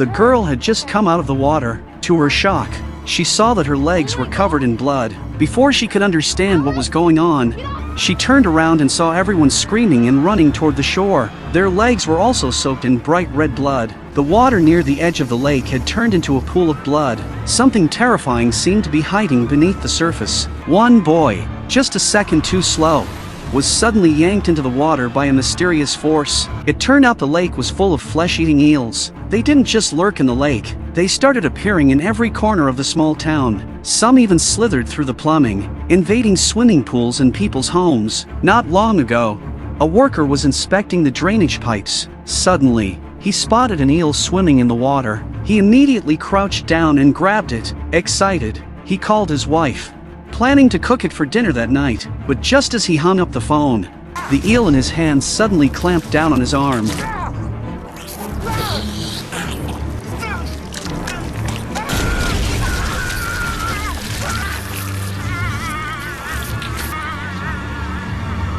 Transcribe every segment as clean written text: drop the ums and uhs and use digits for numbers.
The girl had just come out of the water. To her shock, she saw that her legs were covered in blood. Before she could understand what was going on, she turned around and saw everyone screaming and running toward the shore. Their legs were also soaked in bright red blood. The water near the edge of the lake had turned into a pool of blood. Something terrifying seemed to be hiding beneath the surface. One boy, just a second too slow, was suddenly yanked into the water by a mysterious force. It turned out the lake was full of flesh-eating eels. They didn't just lurk in the lake, they started appearing in every corner of the small town. Some even slithered through the plumbing, invading swimming pools and people's homes. Not long ago, a worker was inspecting the drainage pipes. Suddenly, he spotted an eel swimming in the water. He immediately crouched down and grabbed it. Excited, he called his wife, planning to cook it for dinner that night. But just as he hung up the phone, the eel in his hand suddenly clamped down on his arm.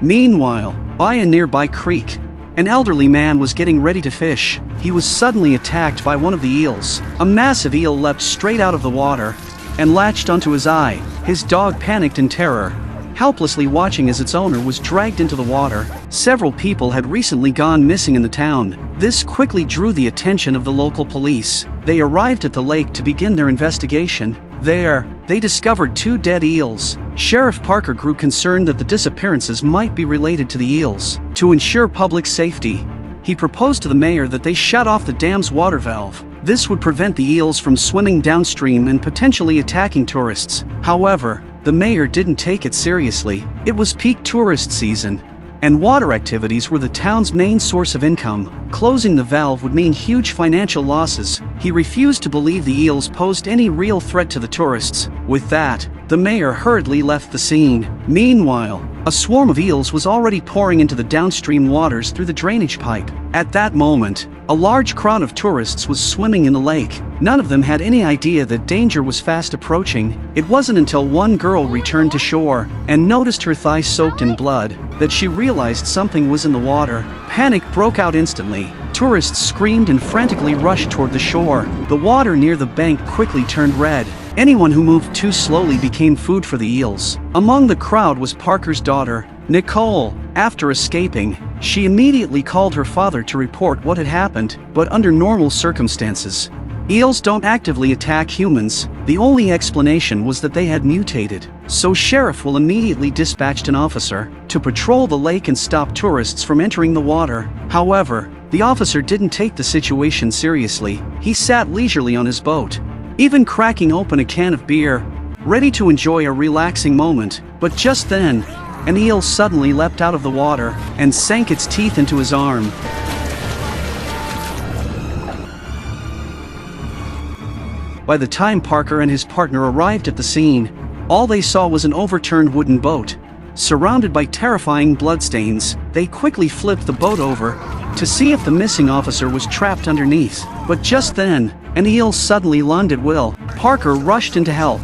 Meanwhile, by a nearby creek, an elderly man was getting ready to fish. He was suddenly attacked by one of the eels. A massive eel leapt straight out of the water and latched onto his eye. His dog panicked in terror, helplessly watching as its owner was dragged into the water. Several people had recently gone missing in the town. This quickly drew the attention of the local police. They arrived at the lake to begin their investigation. There, they discovered 2 dead eels. Sheriff Parker grew concerned that the disappearances might be related to the eels. To ensure public safety, he proposed to the mayor that they shut off the dam's water valve. This would prevent the eels from swimming downstream and potentially attacking tourists. However, the mayor didn't take it seriously. It was peak tourist season, and water activities were the town's main source of income. Closing the valve would mean huge financial losses. He refused to believe the eels posed any real threat to the tourists. With that, the mayor hurriedly left the scene. Meanwhile, a swarm of eels was already pouring into the downstream waters through the drainage pipe. At that moment, a large crowd of tourists was swimming in the lake. None of them had any idea that danger was fast approaching. It wasn't until one girl returned to shore and noticed her thigh soaked in blood that she realized something was in the water. Panic broke out instantly. Tourists screamed and frantically rushed toward the shore. The water near the bank quickly turned red. Anyone who moved too slowly became food for the eels. Among the crowd was Parker's daughter, Nicole. After escaping, she immediately called her father to report what had happened. But under normal circumstances, eels don't actively attack humans. The only explanation was that they had mutated. So Sheriff Will immediately dispatched an officer to patrol the lake and stop tourists from entering the water. However, the officer didn't take the situation seriously. He sat leisurely on his boat, even cracking open a can of beer, ready to enjoy a relaxing moment. But just then, an eel suddenly leapt out of the water and sank its teeth into his arm. By the time Parker and his partner arrived at the scene, all they saw was an overturned wooden boat, surrounded by terrifying bloodstains. They quickly flipped the boat over to see if the missing officer was trapped underneath. But just then, an eel suddenly lunged at Will. Parker rushed in to help,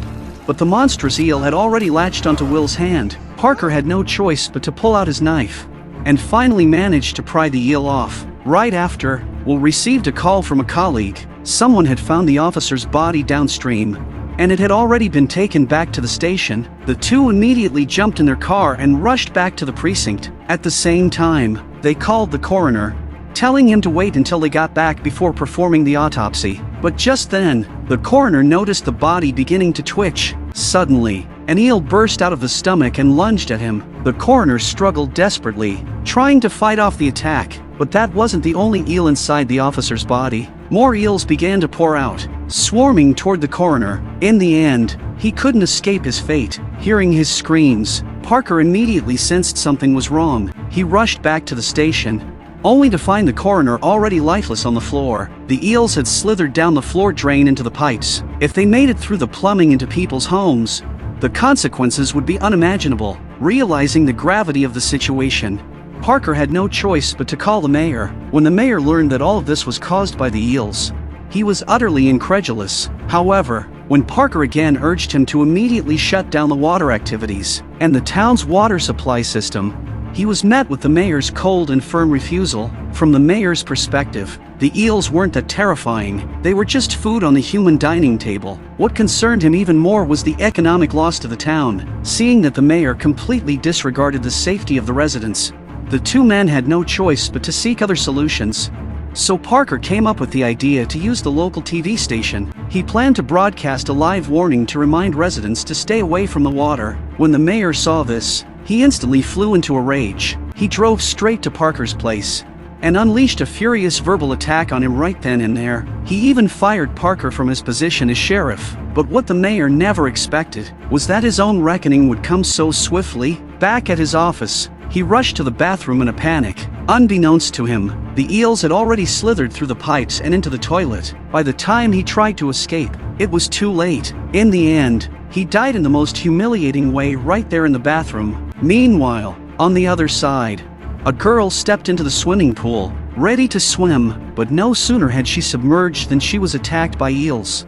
but the monstrous eel had already latched onto Will's hand. Parker had no choice but to pull out his knife, and finally managed to pry the eel off. Right after, Will received a call from a colleague. Someone had found the officer's body downstream, and it had already been taken back to the station. The two immediately jumped in their car and rushed back to the precinct. At the same time, they called the coroner, telling him to wait until they got back before performing the autopsy. But just then, the coroner noticed the body beginning to twitch. Suddenly, an eel burst out of the stomach and lunged at him. The coroner struggled desperately, trying to fight off the attack, but that wasn't the only eel inside the officer's body. More eels began to pour out, swarming toward the coroner. In the end, he couldn't escape his fate. Hearing his screams, Parker immediately sensed something was wrong. He rushed back to the station, only to find the coroner already lifeless on the floor. The eels had slithered down the floor drain into the pipes. If they made it through the plumbing into people's homes, the consequences would be unimaginable. Realizing the gravity of the situation, Parker had no choice but to call the mayor. When the mayor learned that all of this was caused by the eels, he was utterly incredulous. However, when Parker again urged him to immediately shut down the water activities and the town's water supply system, he was met with the mayor's cold and firm refusal. From the mayor's perspective, the eels weren't that terrifying, they were just food on the human dining table. What concerned him even more was the economic loss to the town, seeing that the mayor completely disregarded the safety of the residents. The two men had no choice but to seek other solutions. So Parker came up with the idea to use the local TV station. He planned to broadcast a live warning to remind residents to stay away from the water. When the mayor saw this, he instantly flew into a rage. He drove straight to Parker's place and unleashed a furious verbal attack on him right then and there. He even fired Parker from his position as sheriff. But what the mayor never expected was that his own reckoning would come so swiftly. Back at his office, he rushed to the bathroom in a panic. Unbeknownst to him, the eels had already slithered through the pipes and into the toilet. By the time he tried to escape, it was too late. In the end, he died in the most humiliating way right there in the bathroom. Meanwhile, on the other side, a girl stepped into the swimming pool, ready to swim, but no sooner had she submerged than she was attacked by eels.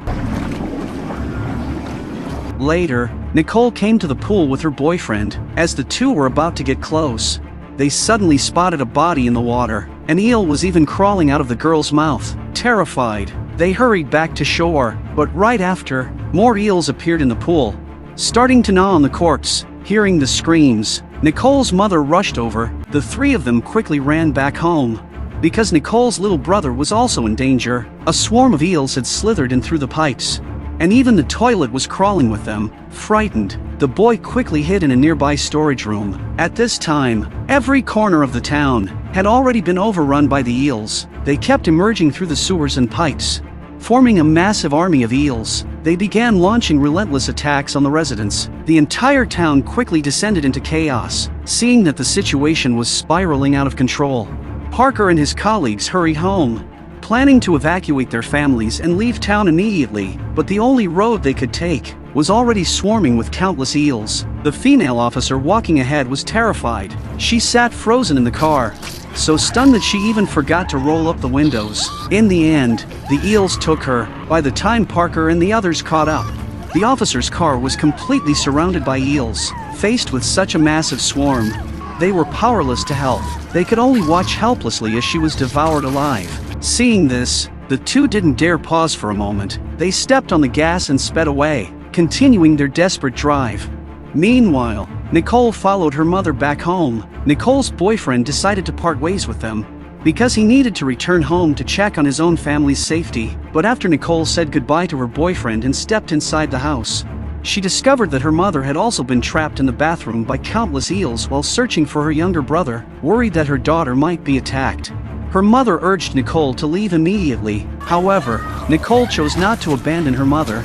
Later, Nicole came to the pool with her boyfriend. As the two were about to get close, they suddenly spotted a body in the water. An eel was even crawling out of the girl's mouth. Terrified, they hurried back to shore, but right after, more eels appeared in the pool, starting to gnaw on the corpse. Hearing the screams, Nicole's mother rushed over. The three of them quickly ran back home. Because Nicole's little brother was also in danger, a swarm of eels had slithered in through the pipes, and even the toilet was crawling with them. Frightened, the boy quickly hid in a nearby storage room. At this time, every corner of the town had already been overrun by the eels. They kept emerging through the sewers and pipes, forming a massive army of eels. They began launching relentless attacks on the residents. The entire town quickly descended into chaos. Seeing that the situation was spiraling out of control, Parker and his colleagues hurried home, planning to evacuate their families and leave town immediately, but the only road they could take was already swarming with countless eels. The female officer walking ahead was terrified. She sat frozen in the car, so stunned that she even forgot to roll up the windows. In the end, the eels took her. By the time Parker and the others caught up, the officer's car was completely surrounded by eels. Faced with such a massive swarm, they were powerless to help. They could only watch helplessly as she was devoured alive. Seeing this, the two didn't dare pause for a moment. They stepped on the gas and sped away, continuing their desperate drive. Meanwhile, Nicole followed her mother back home. Nicole's boyfriend decided to part ways with them because he needed to return home to check on his own family's safety. But after Nicole said goodbye to her boyfriend and stepped inside the house, she discovered that her mother had also been trapped in the bathroom by countless eels while searching for her younger brother. Worried that her daughter might be attacked, her mother urged Nicole to leave immediately. However, Nicole chose not to abandon her mother.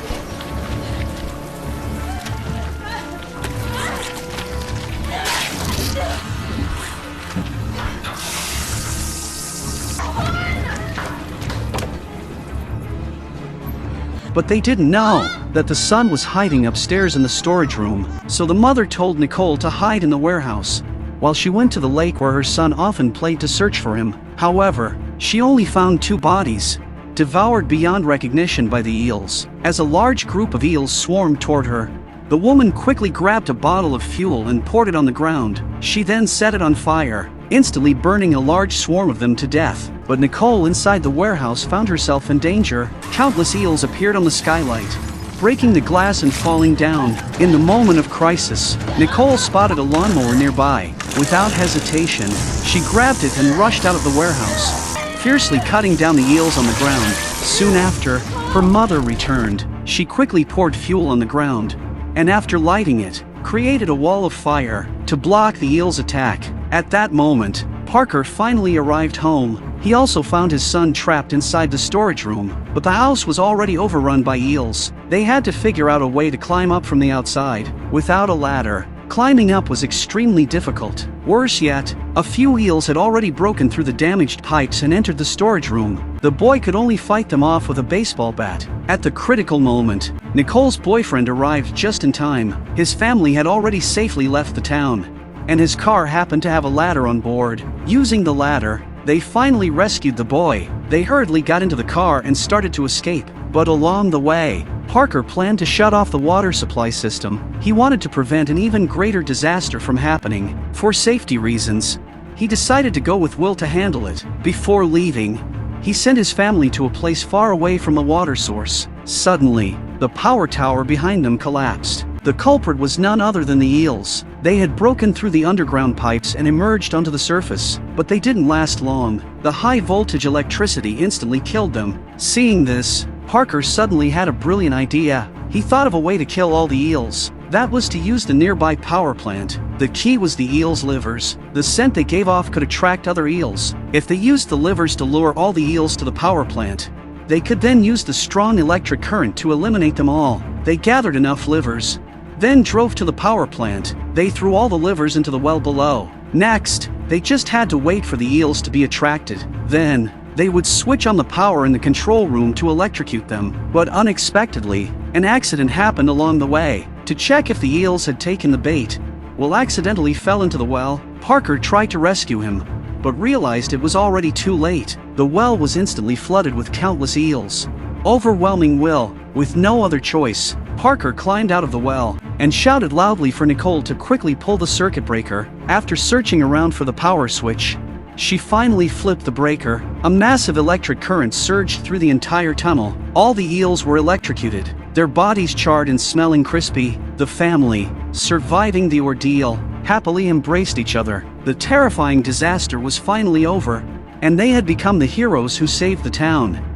But they didn't know that the son was hiding upstairs in the storage room, so the mother told Nicole to hide in the warehouse, while she went to the lake where her son often played to search for him. However, she only found two bodies, devoured beyond recognition by the eels. As a large group of eels swarmed toward her, the woman quickly grabbed a bottle of fuel and poured it on the ground. She then set it on fire, instantly burning a large swarm of them to death. But Nicole inside the warehouse found herself in danger. Countless eels appeared on the skylight, breaking the glass and falling down. In the moment of crisis, Nicole spotted a lawnmower nearby. Without hesitation, she grabbed it and rushed out of the warehouse, fiercely cutting down the eels on the ground. Soon after, her mother returned. She quickly poured fuel on the ground, and after lighting it, created a wall of fire to block the eels' attack. At that moment, Parker finally arrived home. He also found his son trapped inside the storage room, but the house was already overrun by eels. They had to figure out a way to climb up from the outside. Without a ladder, climbing up was extremely difficult. Worse yet, a few eels had already broken through the damaged pipes and entered the storage room. The boy could only fight them off with a baseball bat. At the critical moment, Nicole's boyfriend arrived just in time. His family had already safely left the town, and his car happened to have a ladder on board. Using the ladder, They finally rescued the boy. They hurriedly got into the car and started to escape. But along the way, Parker planned to shut off the water supply system. He wanted to prevent an even greater disaster from happening. For safety reasons, he decided to go with Will to handle it. Before leaving, he sent his family to a place far away from the water source. Suddenly, the power tower behind them collapsed. The culprit was none other than the eels. They had broken through the underground pipes and emerged onto the surface, but they didn't last long. The high-voltage electricity instantly killed them. Seeing this, Parker suddenly had a brilliant idea. He thought of a way to kill all the eels. That was to use the nearby power plant. The key was the eels' livers. The scent they gave off could attract other eels. If they used the livers to lure all the eels to the power plant, they could then use the strong electric current to eliminate them all. They gathered enough livers, then drove to the power plant. They threw all the livers into the well below. Next, they just had to wait for the eels to be attracted. Then, they would switch on the power in the control room to electrocute them. But unexpectedly, an accident happened along the way. To check if the eels had taken the bait, Will accidentally fell into the well. Parker tried to rescue him, but realized it was already too late. The well was instantly flooded with countless eels. Overwhelming Will, with no other choice, Parker climbed out of the well and shouted loudly for Nicole to quickly pull the circuit breaker. After searching around for the power switch, she finally flipped the breaker. A massive electric current surged through the entire tunnel. All the eels were electrocuted, their bodies charred and smelling crispy. The family, surviving the ordeal, happily embraced each other. The terrifying disaster was finally over, and they had become the heroes who saved the town.